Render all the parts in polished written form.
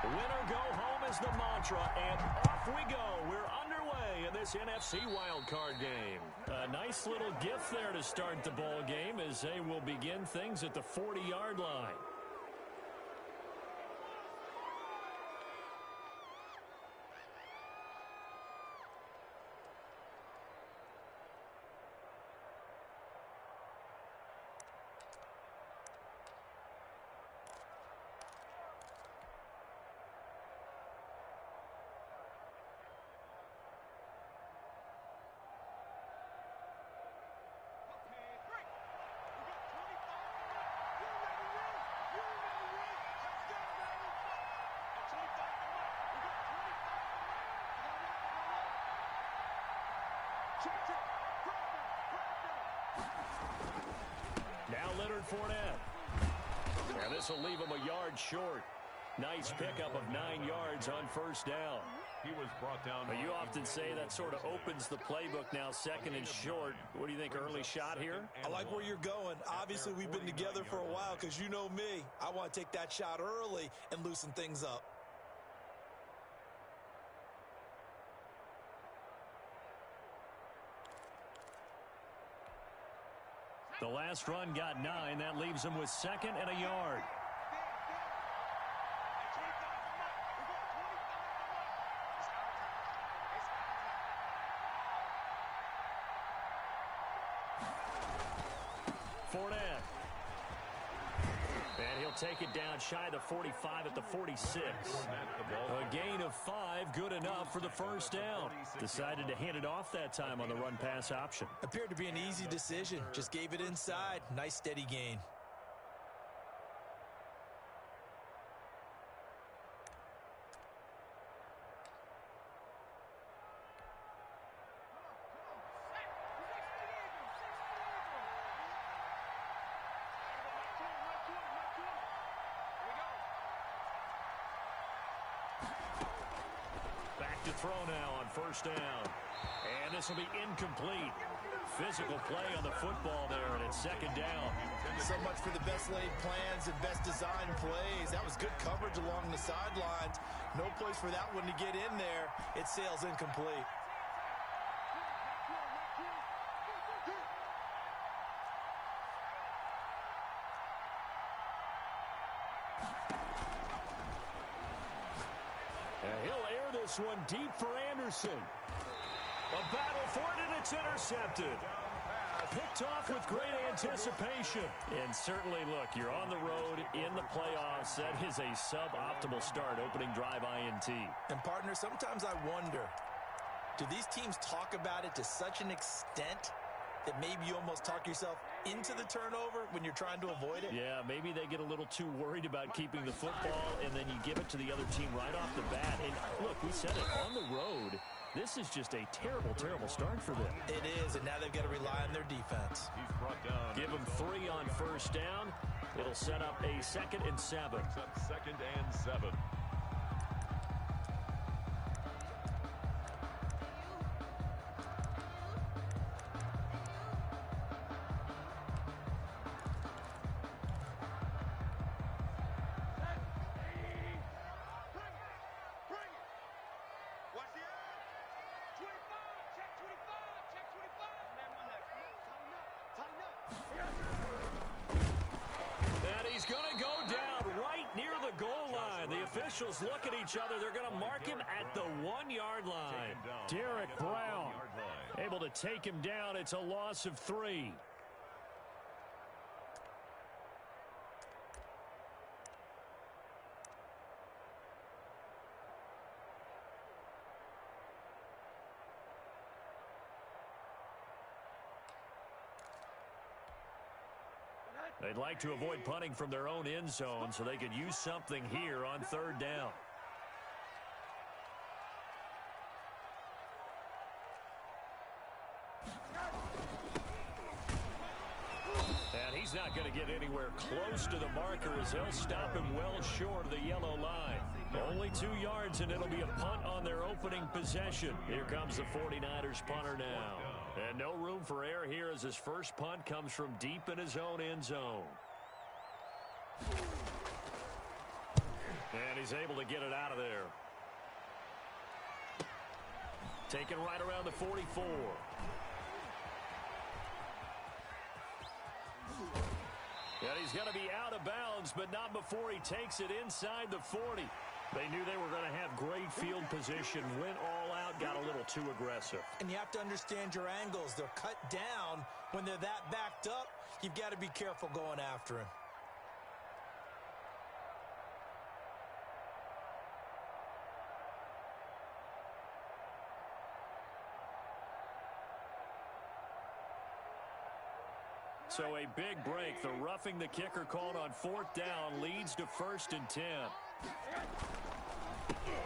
Winner go home is the mantra, and off we go. We're underway in this NFC wildcard game. A nice little gift there to start the ball game as they will begin things at the 40-yard line. Now Leonard Fournette. And this will leave him a yard short. Nice pickup of 9 yards on first down. He was brought down. You often say that sort of opens the playbook now, second and short. What do you think, early shot here? I like where you're going. Obviously, we've been together for a while because you know me. I want to take that shot early and loosen things up. The last run got 9. That leaves him with second and a yard. Fournette. And he'll take it down shy of the 45 at the 46. A gain of 5, good enough for the first down. Decided to hand it off that time on the run-pass option. Appeared to be an easy decision. Just gave it inside. Nice steady gain. Back to throw now on first down. And this will be incomplete. Physical play on the football there, and it's second down. So much for the best laid plans and best designed plays. That was good coverage along the sidelines. No place for that one to get in there. It sails incomplete. He'll air this one deep for Anderson. A battle for it, and it's intercepted. Picked off with great anticipation. And certainly, look, you're on the road in the playoffs. That is a suboptimal start, opening drive INT. And, partner, sometimes I wonder, do these teams talk about it to such an extent that maybe you almost talk yourself into the turnover when you're trying to avoid it? Yeah, maybe they get a little too worried about keeping the football, and then you give it to the other team right off the bat. And, look, we said it, on the road, this is just a terrible, terrible start for them. It is, and now they've got to rely on their defense. He's brought down. Give them 3 on first down. It'll set up a 2nd and 7. Second and 7. And he's going to go down right near the goal line. The officials look at each other. They're going to mark him at the 1-yard line. Derek Brown able to take him down. It's a loss of 3. They'd like to avoid punting from their own end zone so they could use something here on 3rd down. And he's not going to get anywhere close to the marker as they'll stop him well short of the yellow line. Only 2 yards, and it'll be a punt on their opening possession. Here comes the 49ers punter now. And no room for error here as his first punt comes from deep in his own end zone. And he's able to get it out of there. Taken right around the 44. And he's going to be out of bounds, but not before he takes it inside the 40. They knew they were going to have great field position, went all out, got a little too aggressive. And you have to understand your angles. They're cut down. When they're that backed up, you've got to be careful going after him. So a big break. The roughing the kicker called on 4th down leads to 1st and 10.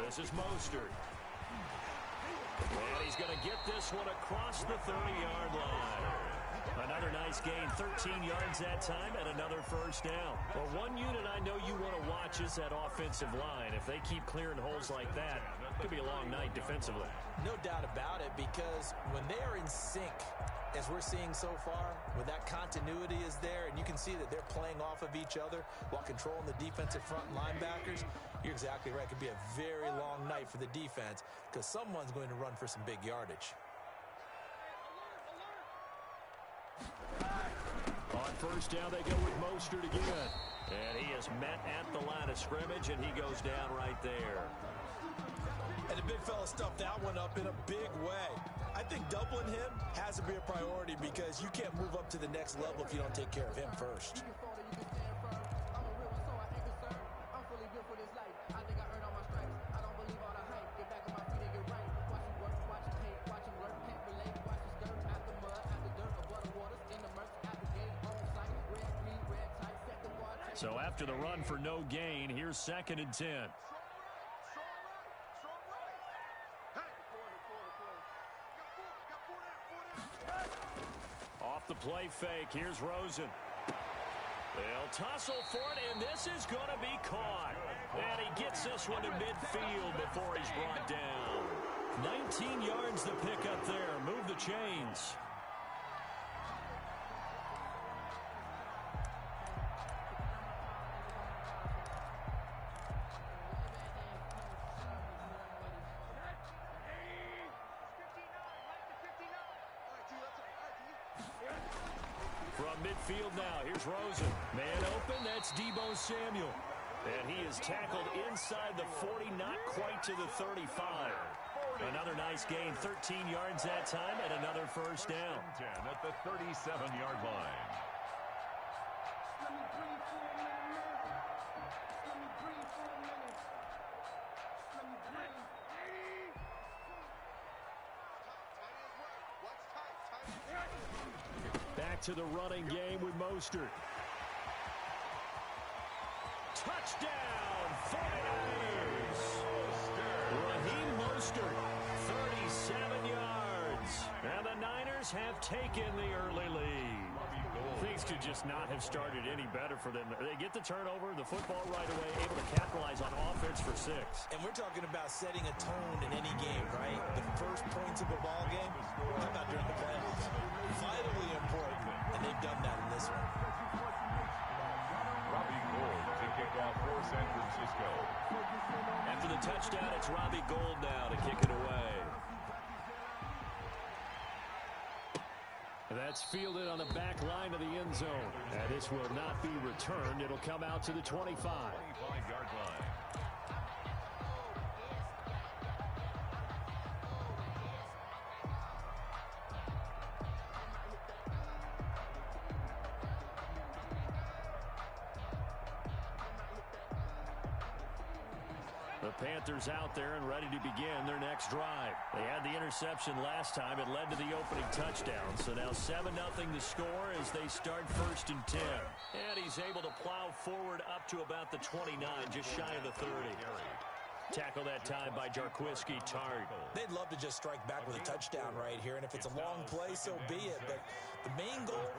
This is Mostert. And he's going to get this one across the 30-yard line. Another nice gain, 13 yards that time, and another 1st down. Well, one unit I know you want to watch is that offensive line. If they keep clearing holes like that, it could be a long night defensively. No doubt about it, because when they are in sync, as we're seeing so far, where that continuity is there, and you can see that they're playing off of each other while controlling the defensive front linebackers, you're exactly right. It could be a very long night for the defense because someone's going to run for some big yardage. On 1st down, they go with Mostert again. And he is met at the line of scrimmage, and he goes down right there. And the big fella stuffed that one up in a big way. I think doubling him has to be a priority because you can't move up to the next level if you don't take care of him first. So after the run for no gain, here's 2nd and 10. Off the play fake, here's Rosen. They'll tussle for it, and this is going to be caught. And he gets this one to midfield before he's brought down. 19 yards to pick up there. Move the chains. From midfield now, here's Rosen. Man open, that's Deebo Samuel. And he is tackled inside the 40, not quite to the 35. Another nice gain, 13 yards that time, and another 1st down. 10 at the 37-yard line. Back to the running game with Mostert. Touchdown, 49ers! Raheem Mostert, 37 yards. And the Niners have taken the early lead. Things could just not have started any better for them. They get the turnover, the football right away, able to capitalize on offense for 6. And we're talking about setting a tone in any game, right? The first points of a ball game, how about during the playoffs? Vitally important, and they've done that in this one. Robbie Gould to kick off for San Francisco. After the touchdown, it's Robbie Gould now to kick it away. That's fielded on the back line of the end zone. And this will not be returned. It'll come out to the 25. 25-yard line. The Panthers out there and ready to begin their next drive. They had the interception last time. It led to the opening touchdown. So now 7-0 the score as they start 1st and 10. And he's able to plow forward up to about the 29, just shy of the 30. Tackle that time by Jarquiski Tart. They'd love to just strike back with a touchdown right here, and if it's a long play, so be it. But the main goal,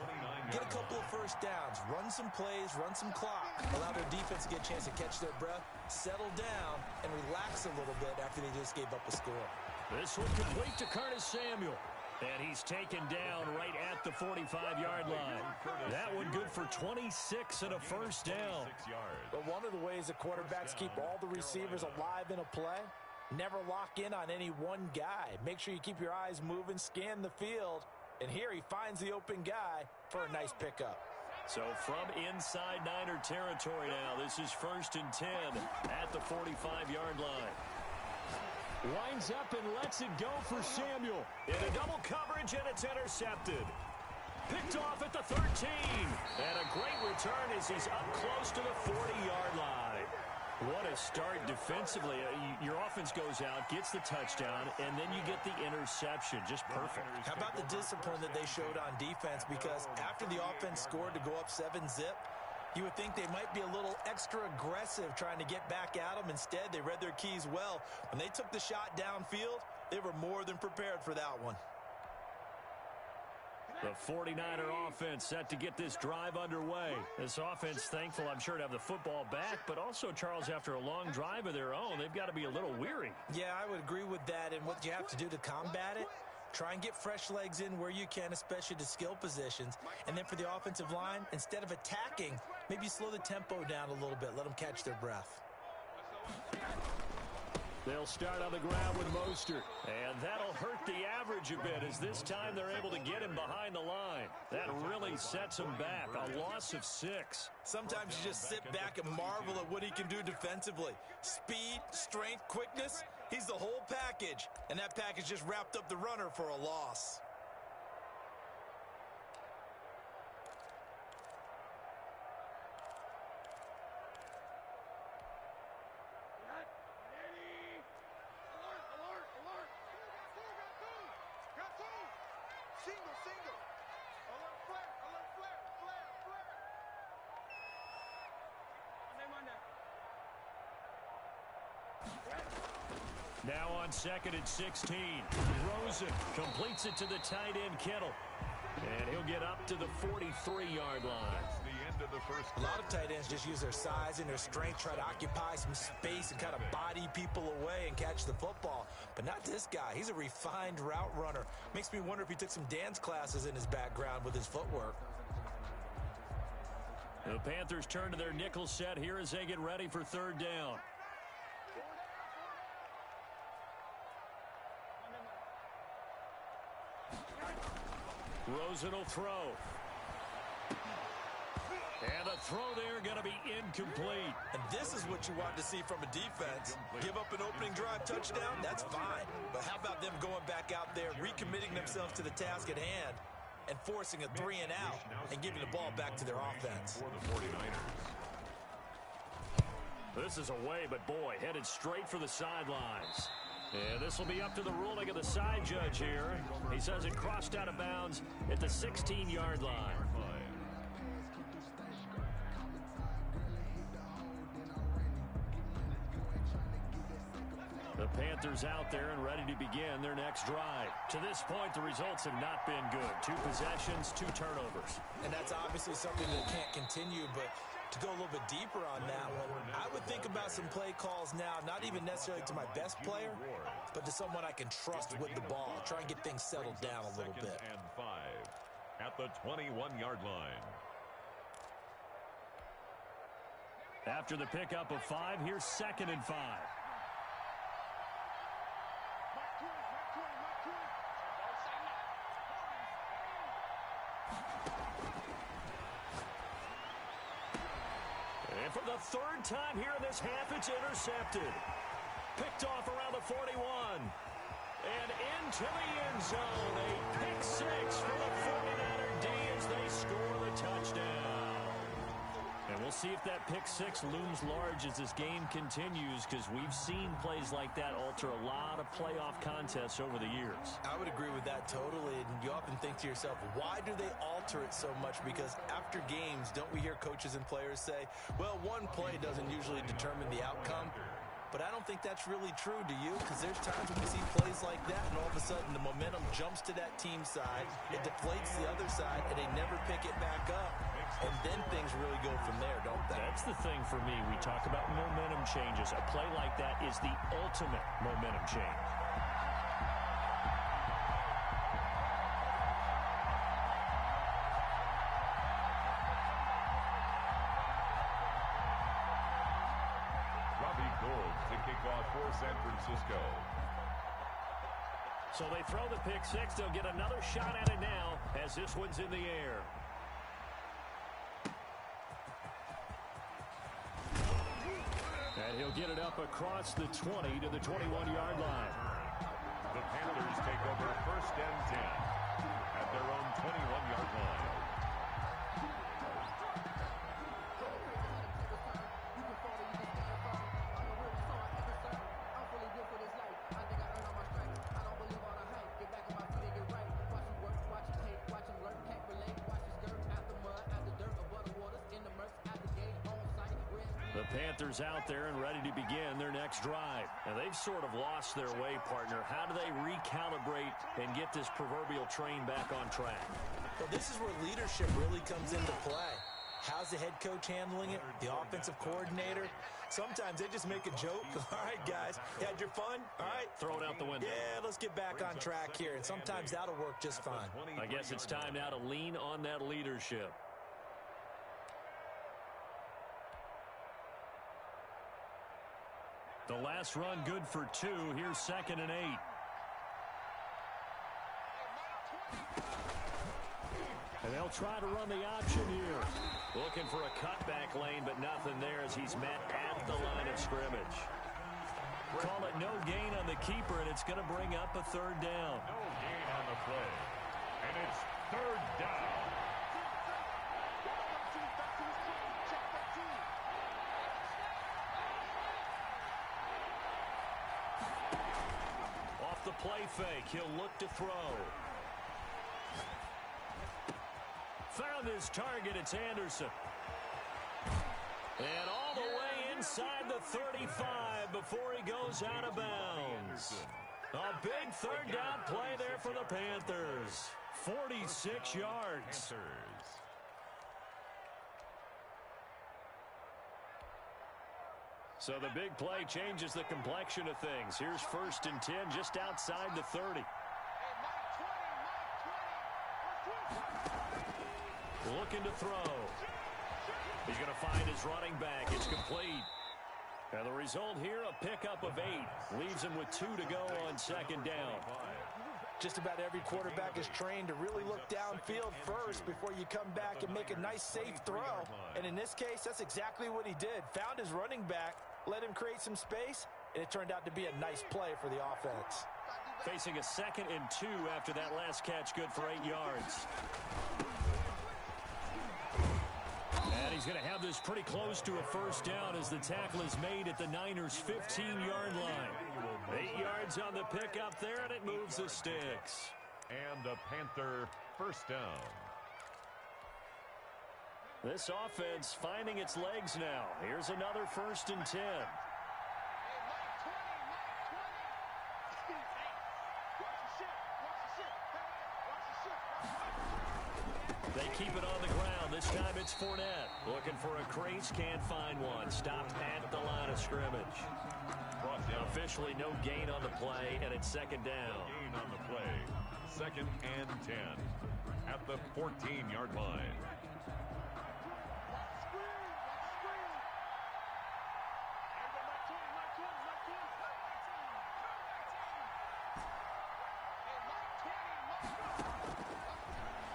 get a couple of 1st downs, run some plays, run some clock, allow their defense to get a chance to catch their breath, settle down, and relax a little bit after they just gave up a score. This one complete to Curtis Samuel. And he's taken down right at the 45-yard line. That one good for 26 and a first down. But one of the ways the quarterbacks keep all the receivers alive in a play, never lock in on any one guy. Make sure you keep your eyes moving, scan the field. And here he finds the open guy for a nice pickup. So from inside Niner territory now, this is 1st and 10 at the 45-yard line. Winds up and lets it go for Samuel. In a double coverage, and it's intercepted. Picked off at the 13. And a great return as he's up close to the 40-yard line. What a start defensively. Your offense goes out, gets the touchdown, and then you get the interception. Just perfect. How about the discipline that they showed on defense? Because after the offense scored to go up 7-zip, you would think they might be a little extra aggressive trying to get back at them. Instead, they read their keys well. When they took the shot downfield, they were more than prepared for that one. The 49er offense set to get this drive underway. This offense thankful, I'm sure, to have the football back, but also, Charles, after a long drive of their own, they've got to be a little weary. Yeah, I would agree with that, and what you have to do to combat it, try and get fresh legs in where you can, especially to skill positions. And then for the offensive line, instead of attacking, maybe slow the tempo down a little bit, let them catch their breath. They'll start on the ground with Mostert, and that'll hurt the average a bit as this time they're able to get him behind the line. That really sets him back, a loss of 6. Sometimes you just sit back and marvel at what he can do defensively. Speed, strength, quickness, he's the whole package, and that package just wrapped up the runner for a loss. Now on 2nd and 16. Rosen completes it to the tight end, Kittle. And he'll get up to the 43-yard line. A lot of tight ends just use their size and their strength, try to occupy some space and kind of body people away and catch the football. But not this guy. He's a refined route runner. Makes me wonder if he took some dance classes in his background with his footwork. The Panthers turn to their nickel set here as they get ready for 3rd down. Rosen will throw. And the throw there going to be incomplete. And this is what you want to see from a defense. Give up an opening drive touchdown, that's fine. But how about them going back out there, recommitting themselves to the task at hand, and forcing a 3 and out, and giving the ball back to their offense. This is away, but boy, headed straight for the sidelines. And this will be up to the ruling of the side judge here. He says it crossed out of bounds at the 16-yard line. The Panthers out there and ready to begin their next drive. To this point, the results have not been good. 2 possessions, 2 turnovers. And that's obviously something that can't continue, but to go a little bit deeper on that one, I would think about some play calls now, not even necessarily to my best player, but to someone I can trust with the ball. Try and get things settled down a little bit. 2nd and 5 at the 21-yard line. After the pickup of 5, here's 2nd and 5. And for the 3rd time here in this half, it's intercepted. Picked off around the 41. And into the end zone. A pick 6 for the 49er D as they score the touchdown. And we'll see if that pick 6 looms large as this game continues, because we've seen plays like that alter a lot of playoff contests over the years. I would agree with that totally. And you often think to yourself, why do they alter it so much? Because after games, don't we hear coaches and players say, well, one play doesn't usually determine the outcome. But I don't think that's really true, do you? Because there's times when we see plays like that, and all of a sudden the momentum jumps to that team side, it deflates the other side, and they never pick it back up. And then things really go from there, don't they? That's the thing for me. We talk about momentum changes. A play like that is the ultimate momentum change. draw for San Francisco. So they throw the pick six. They'll get another shot at it now as this one's in the air. And he'll get it up across the 20 to the 21-yard line. The Panthers take over 1st and 10 at their own 21-yard line. The Panthers out there and ready to begin their next drive. Now, they've sort of lost their way, partner. How do they recalibrate and get this proverbial train back on track? Well, this is where leadership really comes into play. How's the head coach handling it? The offensive coordinator? Sometimes they just make a joke. All right, guys, you had your fun? All right. Throw it out the window. Yeah, let's get back on track here. And sometimes that'll work just fine. I guess it's time now to lean on that leadership. The last run good for 2. Here's 2nd and 8. And they'll try to run the option here. Looking for a cutback lane, but nothing there as he's met at the line of scrimmage. Call it no gain on the keeper, and it's going to bring up a 3rd down. No gain on the play. And it's 3rd down. The play fake. He'll look to throw. Found his target. It's Anderson. And all the way inside the 35 before he goes out of bounds. A big 3rd down play there for the Panthers. 46 yards. So the big play changes the complexion of things. Here's 1st and 10 just outside the 30. Looking to throw. He's going to find his running back. It's complete. And the result here, a pickup of 8. Leaves him with 2 to go on 2nd down. Just about every quarterback is trained to really look downfield first before you come back and make a nice, safe throw. And in this case, that's exactly what he did. Found his running back, let him create some space, and it turned out to be a nice play for the offense. Facing a 2nd and 2 after that last catch, good for 8 yards. And he's going to have this pretty close to a 1st down as the tackle is made at the Niners' 15-yard line. 8 yards on the pickup there, and it moves the sticks. And a Panther 1st down. This offense finding its legs now. Here's another 1st and 10. They keep it on the ground. This time it's Fournette. Looking for a crease, can't find one. Stopped at the line of scrimmage. Officially no gain on the play, and it's 2nd down. Gain on the play. 2nd and 10 at the 14-yard line.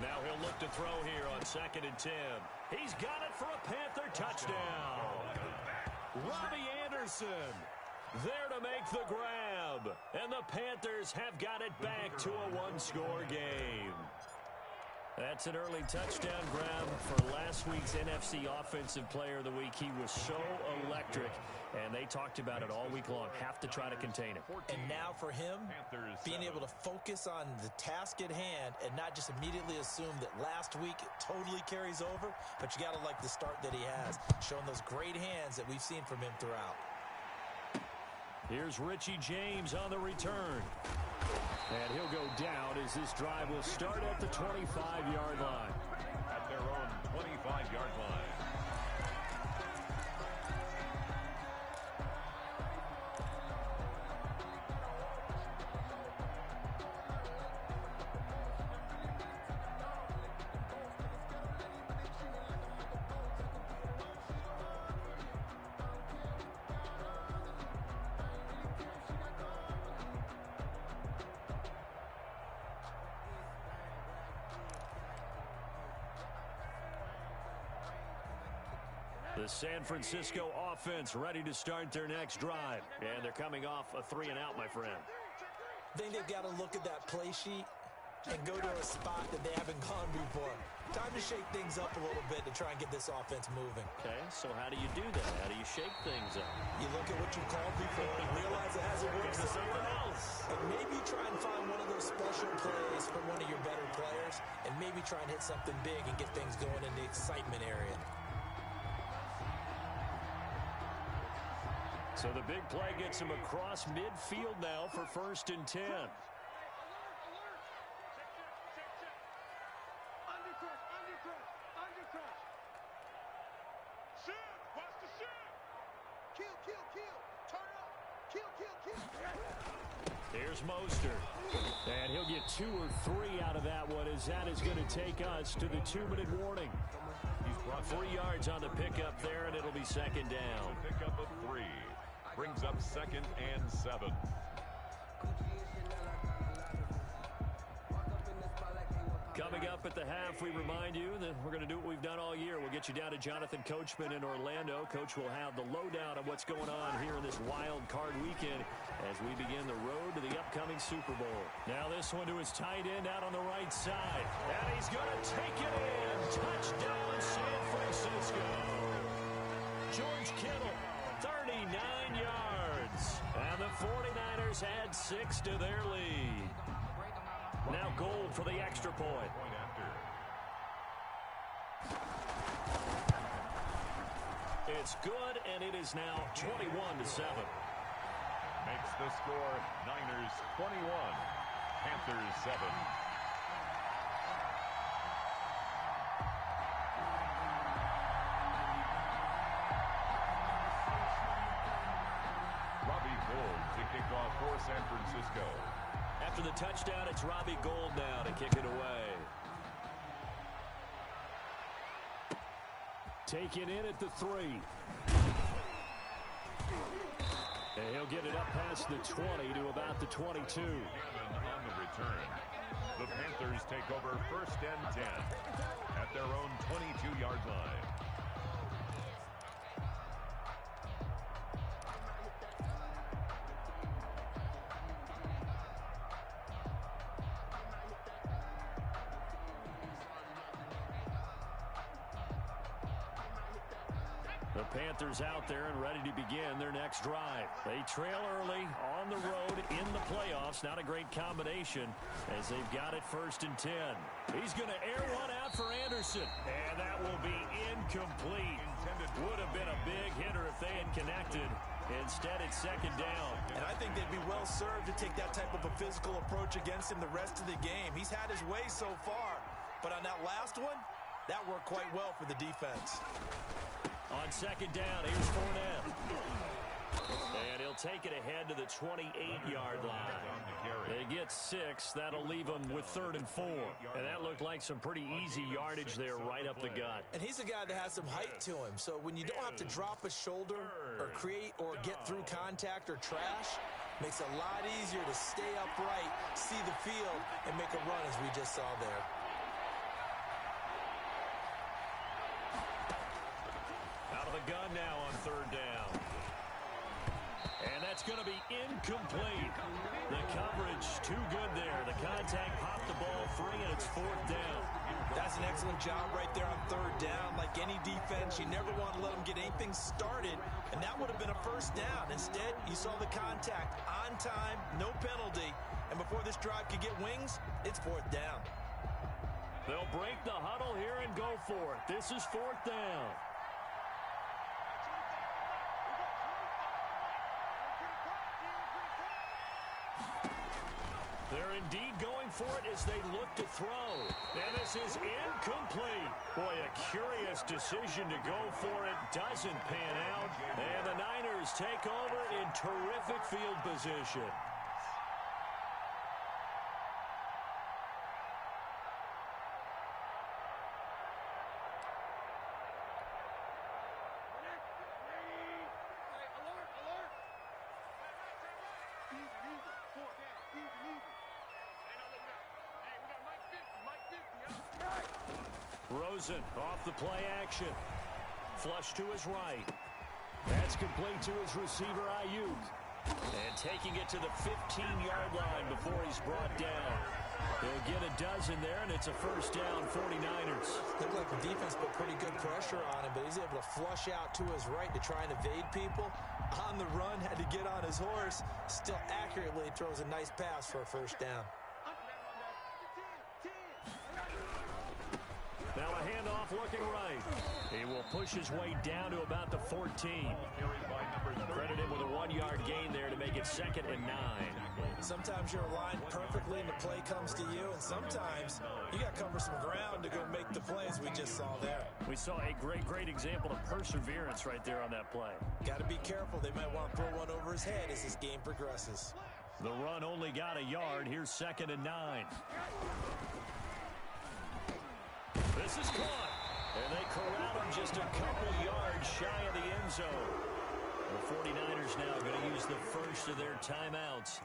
Now he'll look to throw here on 2nd and 10. He's got it for a Panther touchdown. Robbie Anderson there to make the grab. And the Panthers have got it back to a 1-score game. That's an early touchdown grab for last week's NFC Offensive Player of the Week. He was so electric, and they talked about it all week long. Have to try to contain him. And now for him, being able to focus on the task at hand and not just immediately assume that last week it totally carries over, but you got to like the start that he has, showing those great hands that we've seen from him throughout. Here's Richie James on the return. And he'll go down as this drive will start at the 25-yard line. At their own 25-yard line. The San Francisco offense ready to start their next drive. And they're coming off a 3-and-out, my friend. I think they've got to look at that play sheet and go to a spot that they haven't gone before. Time to shake things up a little bit to try and get this offense moving. Okay, so how do you do that? How do you shake things up? You look at what you called before and realize it hasn't worked to something else. And maybe try and find one of those special plays from one of your better players and maybe try and hit something big and get things going in the excitement area. So the big play gets him across midfield now for 1st and 10. Here's Mostert. And he'll get 2 or 3 out of that one, as that is going to take us to the 2-minute warning. He's brought 3 yards on the pickup there, and it'll be 2nd down. Pickup of 3. Brings up 2nd and 7. Coming up at the half, we remind you that we're going to do what we've done all year. We'll get you down to Jonathan Coachman in Orlando. Coach will have the lowdown on what's going on here in this wild card weekend as we begin the road to the upcoming Super Bowl. Now this one to his tight end out on the right side. And he's going to take it in. Touchdown, San Francisco. George Kittle, 39 yards. And the 49ers add 6 to their lead. Now Gold for the extra point. It's good, and it is now 21-7. Makes the score Niners 21, Panthers 7. Robbie Gould to kick off for San Francisco. After the touchdown, it's Robbie Gould now to kick it away. Taken in at the 3. And he'll get it up past the 20 to about the 22. On the return, the Panthers take over 1st and 10 at their own 22-yard line. The Panthers out there and ready to begin their next drive. They trail early on the road in the playoffs. Not a great combination as they've got it 1st and 10. He's going to air one out for Anderson. And that will be incomplete. Would have been a big hitter if they had connected. Instead, it's 2nd down. And I think they'd be well served to take that type of a physical approach against him the rest of the game. He's had his way so far. But on that last one, that worked quite well for the defense. On 2nd down, here's Fournette. And he'll take it ahead to the 28-yard line. They get 6. That'll leave them with 3rd and 4. And that looked like some pretty easy yardage there right up the gut. And he's a guy that has some height to him. So when you don't have to drop a shoulder or create or get through contact or trash, makes it a lot easier to stay upright, see the field, and make a run as we just saw there. The gun now on 3rd down. And that's going to be incomplete. The coverage too good there. The contact popped the ball free, and it's 4th down. That's an excellent job right there on 3rd down. Like any defense, you never want to let them get anything started, and that would have been a 1st down. Instead, you saw the contact on time, no penalty, and before this drive could get wings, it's 4th down. They'll break the huddle here and go for it. This is 4th down. They're indeed going for it as they look to throw. And this is incomplete. Boy, a curious decision to go for it. Doesn't pan out. And the Niners take over in terrific field position. Rosen off the play action. Flush to his right. That's complete to his receiver, Ayuk. And taking it to the 15-yard line before he's brought down. He'll get a dozen there, and it's a first down, 49ers. Looked like the defense put pretty good pressure on him, but he's able to flush out to his right to try and evade people. On the run, had to get on his horse. Still accurately throws a nice pass for a first down. Now a handoff looking right. He will push his way down to about the 14. Credit him with a 1-yard gain there to make it 2nd and 9. Sometimes you're aligned perfectly and the play comes to you, and sometimes you got to cover some ground to go make the plays we just saw there. We saw a great example of perseverance right there on that play. Got to be careful. They might want to throw one over his head as this game progresses. The run only got a yard. Here's 2nd and 9. This is caught, and they corral him just a couple yards shy of the end zone. The 49ers now going to use the first of their timeouts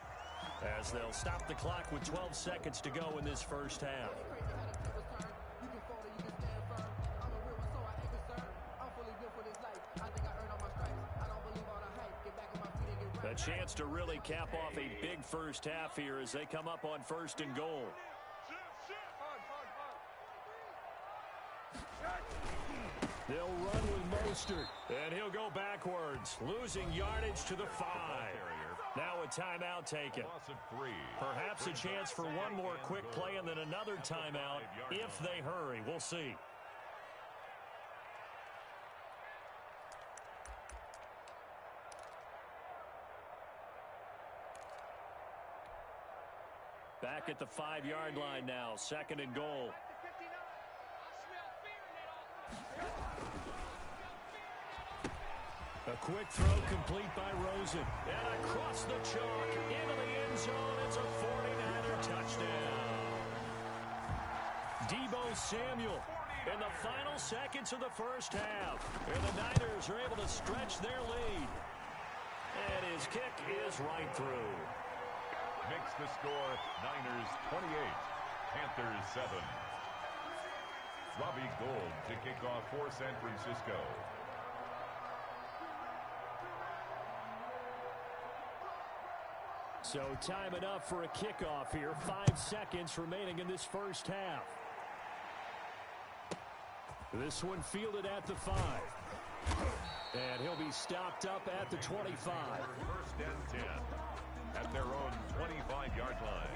as they'll stop the clock with 12 seconds to go in this first half. A chance to really cap off a big first half here as they come up on 1st and goal. They'll run with Mostert, and he'll go backwards, losing yardage to the 5. Now a timeout taken. Perhaps a chance for one more quick play and then another timeout if they hurry. We'll see. Back at the 5-yard line now, 2nd and goal. A quick throw complete by Rosen. And across the chalk into the end zone. It's a 49er touchdown. Deebo Samuel in the final seconds of the first half. And the Niners are able to stretch their lead. And his kick is right through. Makes the score Niners 28, Panthers 7. Robbie Gould to kick off for San Francisco. So time enough for a kickoff here. 5 seconds remaining in this first half. This one fielded at the 5. And he'll be stopped up at the 25. 1st and 10 at their own 25-yard line.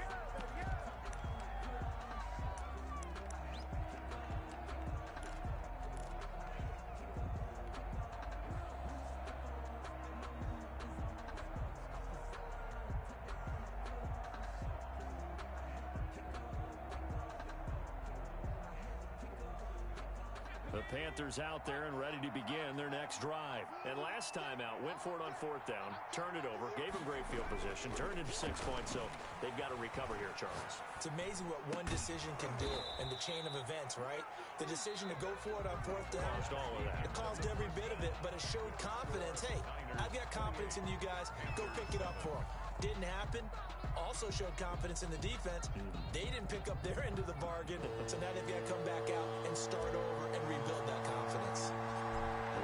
The Panthers out there and ready to begin their next drive. And last time out, went for it on 4th down, turned it over, gave them great field position, turned into 6 points, so they've got to recover here, Charles. It's amazing what one decision can do in the chain of events, right? The decision to go for it on 4th down. Caused all of that. It caused every bit of it, but it showed confidence. Hey, I've got confidence in you guys. Go pick it up for them. Didn't happen. Also showed confidence in the defense. They didn't pick up their end of the bargain, so now they've got to come back out and start over and rebuild that confidence.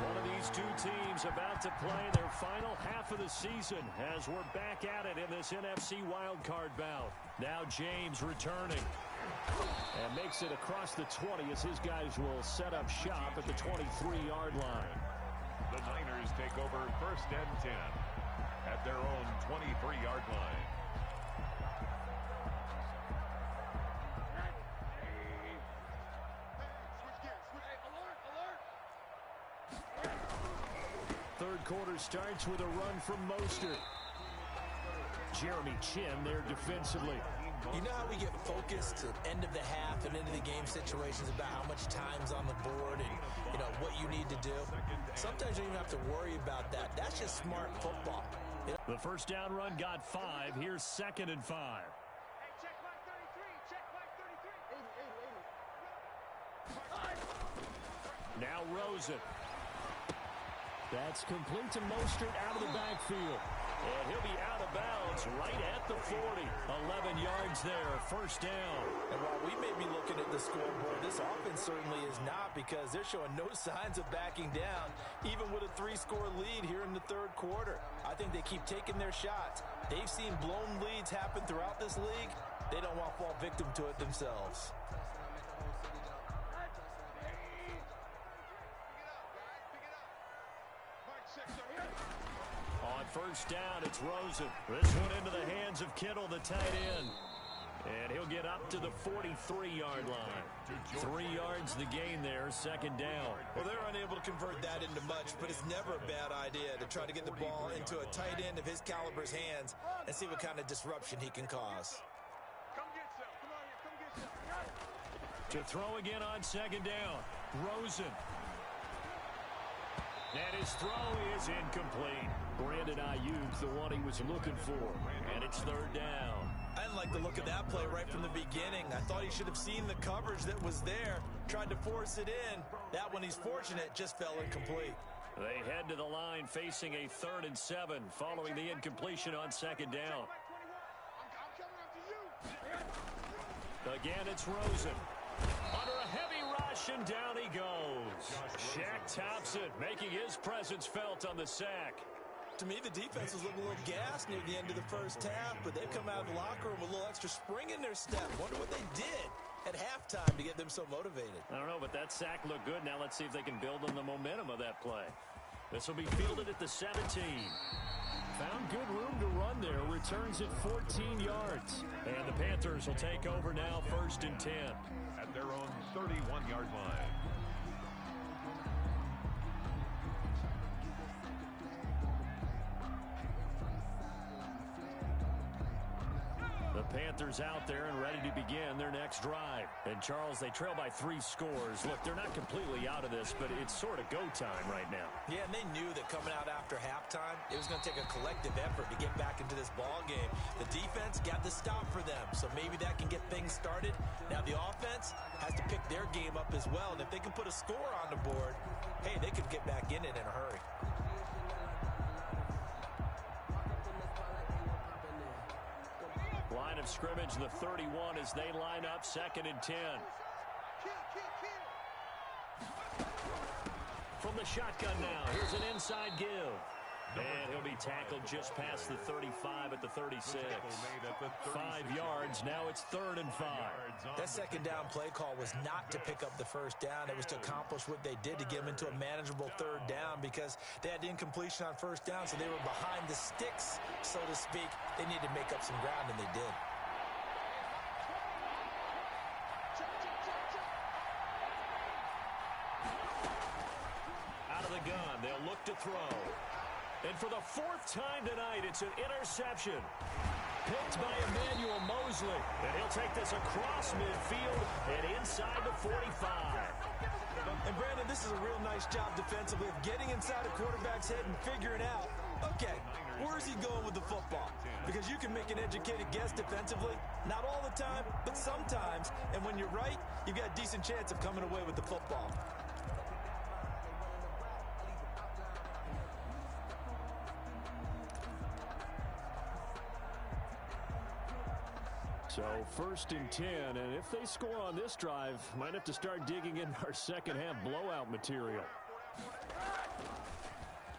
One of these two teams about to play their final half of the season as we're back at it in this NFC wildcard bout. Now James returning and makes it across the 20 as his guys will set up shop at the 23-yard line. The Niners take over 1st and 10 at their own 23-yard line. Third quarter starts with a run from Mostert. Jeremy Chin there defensively. You know how we get focused at the end of the half and into the game situations about how much time's on the board and, you know, what you need to do? Sometimes you don't even have to worry about that. That's just smart football. The first down run got 5. Here's 2nd and 5. Hey, check mark 33. Check mark 33. Now Rosen. That's complete to Mostert out of the backfield. And he'll be out of bounds right at the 40. 11 yards there, first down. And while we may be looking at the scoreboard, this offense certainly is not, because they're showing no signs of backing down, even with a 3-score lead here in the third quarter. I think they keep taking their shots. They've seen blown leads happen throughout this league. They don't want to fall victim to it themselves. On first down, it's Rosen. This one into the hands of Kittle, the tight end. And he'll get up to the 43-yard line. 3 yards the gain there, second down. Well, they're unable to convert that into much, but it's never a bad idea to try to get the ball into a tight end of his caliber's hands and see what kind of disruption he can cause. Come get some. Come on here. Come get some. To throw again on second down, Rosen. And his throw is incomplete. Brandon Ayuk's the one he was looking for. And it's third down. I didn't like the look of that play right from the beginning. I thought he should have seen the coverage that was there, tried to force it in. That one, he's fortunate, just fell incomplete. They head to the line facing a 3rd and 7 following the incompletion on second down. I'm coming after you. Again, it's Rosen. Under a heavy rush, and down he goes. Shaq Thompson making his presence felt on the sack. To me, the defense was looking a little gassed near the end of the first half, but they've come out of the locker room with a little extra spring in their step. Wonder what they did at halftime to get them so motivated. I don't know, but that sack looked good. Now let's see if they can build on the momentum of that play. This will be fielded at the 17. Found good room to run there. Returns at 14 yards. And the Panthers will take over now, 1st and 10. At their own 31-yard line. The Panthers out there and ready to begin their next drive. And, Charles, they trail by 3 scores. Look, they're not completely out of this, but it's sort of go time right now. Yeah, and they knew that coming out after halftime, it was going to take a collective effort to get back into this ball game. The defense got the stop for them, so maybe that can get things started. Now the offense has to pick their game up as well, and if they can put a score on the board, hey, they could get back in it in a hurry. Line of scrimmage, the 31 as they line up, 2nd and 10. From the shotgun now, here's an inside give. And he'll be tackled just past the 35 at the 36. 5 yards, now it's 3rd and 5. That second down play call was not to pick up the first down. It was to accomplish what they did to get them into a manageable 3rd down, because they had incompletion on first down, so they were behind the sticks, so to speak. They needed to make up some ground, and they did. Out of the gun, they'll look to throw. And for the 4th time tonight, it's an interception. Picked by Emmanuel Mosley. And he'll take this across midfield and inside the 45. And, Brandon, this is a real nice job defensively of getting inside a quarterback's head and figuring out, okay, where's he going with the football? Because you can make an educated guess defensively. Not all the time, but sometimes. And when you're right, you've got a decent chance of coming away with the football. So 1st and 10, and if they score on this drive, might have to start digging in our second half blowout material.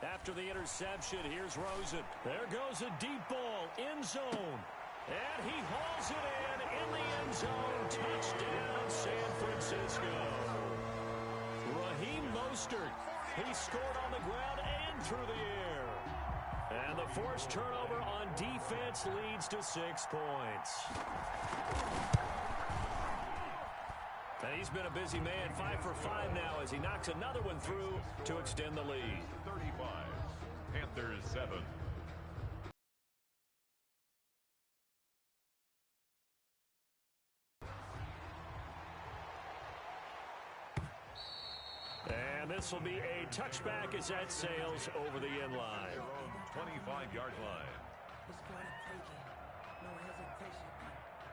After the interception, here's Rosen. There goes a deep ball, end zone. And he hauls it in the end zone. Touchdown, San Francisco. Raheem Mostert, he scored on the ground and through the air. And the forced turnover on defense leads to 6 points. And he's been a busy man, 5 for 5 now as he knocks another one through to extend the lead. 35, Panthers 7. And this will be a touchback as that sails over the end line. Their own 25-yard line. It's for the taking. No hesitation.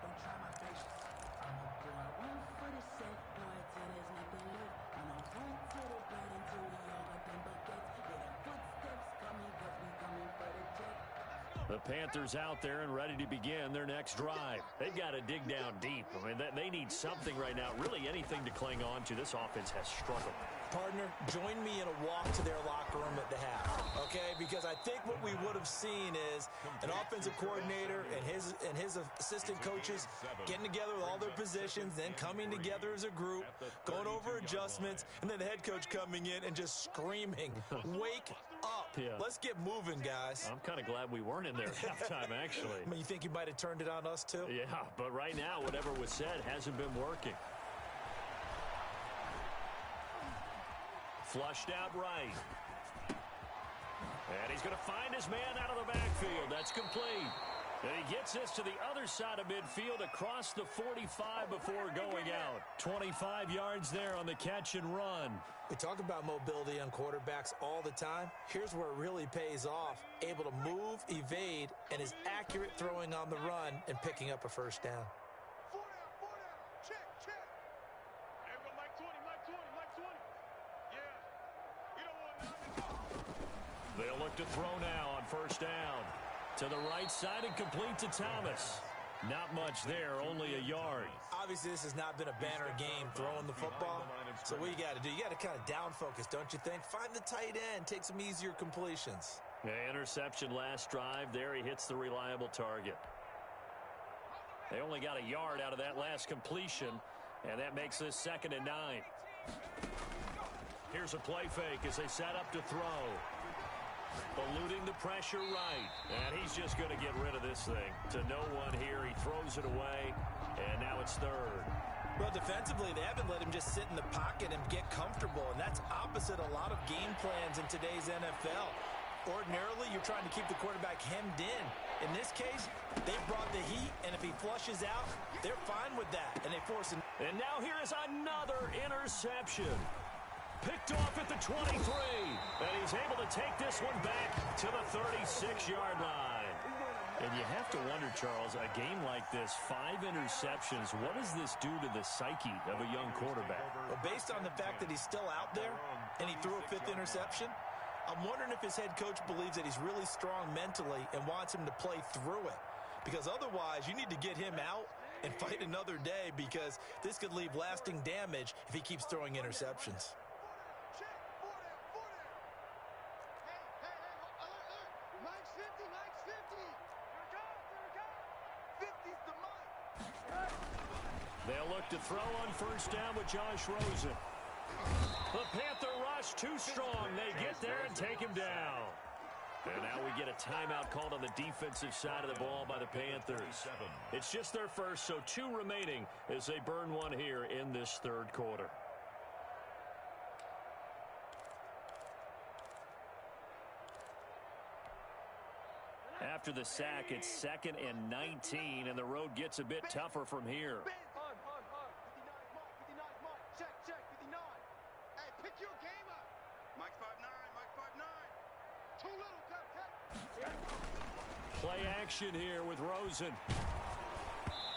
Don't try my patience. I'm a boy, one for the set, boy, till there's nothing left. I'm a one to the right until we all got them buckets. Yeah, the footsteps coming, cause we coming for the check. The Panthers out there and ready to begin their next drive. They've got to dig down deep. I mean, they need something right now, really anything to cling on to. This offense has struggled. Partner, join me in a walk to their locker room at the half, okay? Because I think what we would have seen is an offensive coordinator and his assistant coaches getting together with all their positions, then coming together as a group, going over adjustments, and then the head coach coming in and just screaming, "Wake up. Yeah. Let's get moving, guys." I'm kind of glad we weren't in there at halftime, actually. I mean, you think you might have turned it on us, too? Yeah, but right now, whatever was said hasn't been working. Flushed out right. And he's going to find his man out of the backfield. That's complete. And he gets this to the other side of midfield across the 45 before going out. 25 yards there on the catch and run. We talk about mobility on quarterbacks all the time. Here's where it really pays off. Able to move, evade, and is accurate throwing on the run and picking up a first down. 4 down, 4 down. Check, check. There we go, Mike 20, Mike 20, Mike 20. Yeah. You don't want nothing. They'll look to throw now on first down. To the right side and complete to Thomas. Not much there, only a yard. Obviously, this has not been a banner game throwing the football. So what you got to do, you got to kind of down focus, don't you think? Find the tight end, take some easier completions. Yeah, interception last drive. There he hits the reliable target. They only got a yard out of that last completion, and that makes this 2nd and 9. Here's a play fake as they set up to throw. Eluding the pressure right. And he's just going to get rid of this thing. To no one here. He throws it away. And now it's 3rd. Well, defensively, they haven't let him just sit in the pocket and get comfortable. And that's opposite a lot of game plans in today's NFL. Ordinarily, you're trying to keep the quarterback hemmed in. In this case, they brought the heat. And if he flushes out, they're fine with that. And they force him. And now here is another interception. Picked off at the 23. And he's able to take this one back to the 36-yard line. And you have to wonder, Charles, a game like this, 5 interceptions, what does this do to the psyche of a young quarterback? Well, based on the fact that he's still out there and he threw a 5th interception, I'm wondering if his head coach believes that he's really strong mentally and wants him to play through it. Because otherwise, you need to get him out and fight another day, because this could leave lasting damage if he keeps throwing interceptions. They'll look to throw on first down with Josh Rosen. The Panther rush too strong. They get there and take him down. And now we get a timeout called on the defensive side of the ball by the Panthers. It's just their first, so 2 remaining as they burn one here in this 3rd quarter. After the sack, it's 2nd and 19, and the road gets a bit tougher from here. 59, check, 59. Hey, pick your game up. Mike 5'9", Mike 5'9". Too little, cut. Play action here with Rosen.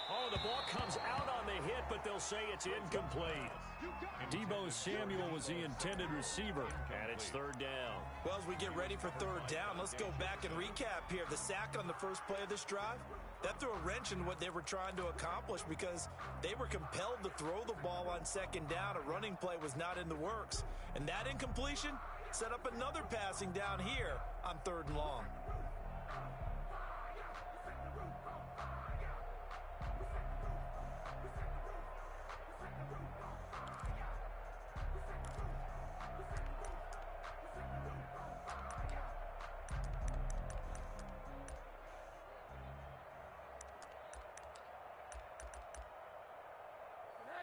Oh, the ball comes out on the hit, but they'll say it's incomplete. Deebo Samuel was the intended receiver, and it's 3rd down. Well, as we get ready for 3rd down, let's go back and recap here. The sack on the first play of this drive, that threw a wrench in what they were trying to accomplish, because they were compelled to throw the ball on 2nd down. A running play was not in the works. And that incompletion set up another passing down here on 3rd and long.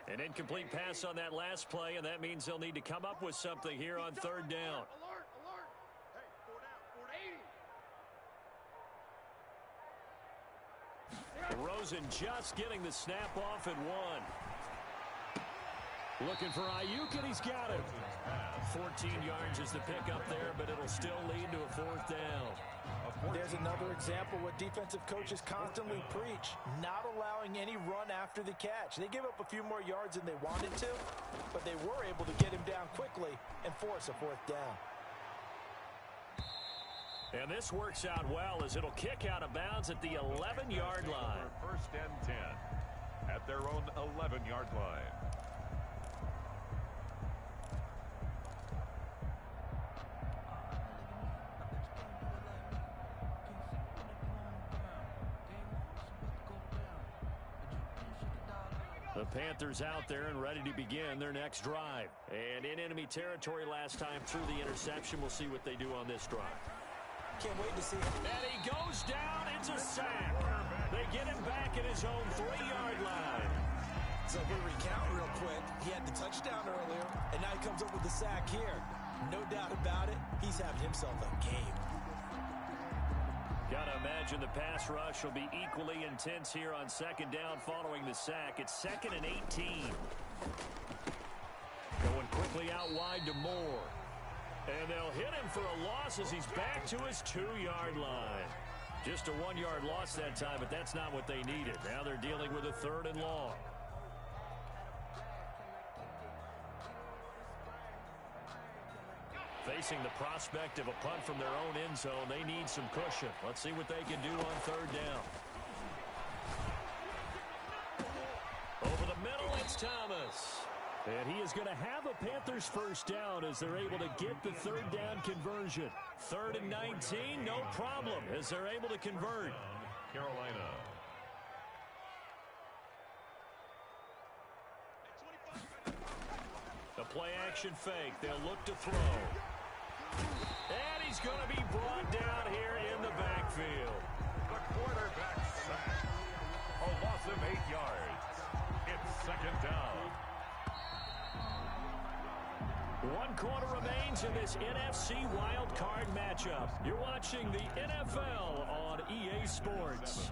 An incomplete pass on that last play, and that means they'll need to come up with something here on 3rd down. Alert, alert. Hey, 4 down, 4 down. Rosen just getting the snap off and 1. Looking for Ayuk, and he's got it. 14 yards is the pickup there, but it'll still lead to a 4th down. There's another example what defensive coaches constantly preach, not allowing any run after the catch. They gave up a few more yards than they wanted to, but they were able to get him down quickly and force a 4th down. And this works out well as it'll kick out of bounds at the 11-yard line. First and 10 at their own 11-yard line. The Panthers out there and ready to begin their next drive. And in enemy territory last time through the interception. We'll see what they do on this drive. Can't wait to see him. And he goes down. It's a sack. They get him back at his own 3-yard line. So we recount real quick. He had the touchdown earlier, and now he comes up with the sack here. No doubt about it, he's having himself a game. Got to imagine the pass rush will be equally intense here on second down following the sack. It's 2nd and 18. Going quickly out wide to Moore. And they'll hit him for a loss as he's back to his 2-yard line. Just a 1-yard loss that time, but that's not what they needed. Now they're dealing with a 3rd and long. Facing the prospect of a punt from their own end zone, they need some cushion. Let's see what they can do on 3rd down. Over the middle, it's Thomas. And he is going to have a Panthers first down as they're able to get the 3rd down conversion. 3rd and 19, no problem as they're able to convert. Carolina. The play action fake. They'll look to throw. And he's going to be brought down here in the backfield. The quarterback sack. A loss of 8 yards. It's 2nd down. 1 quarter remains in this NFC wild card matchup. You're watching the NFL on EA Sports.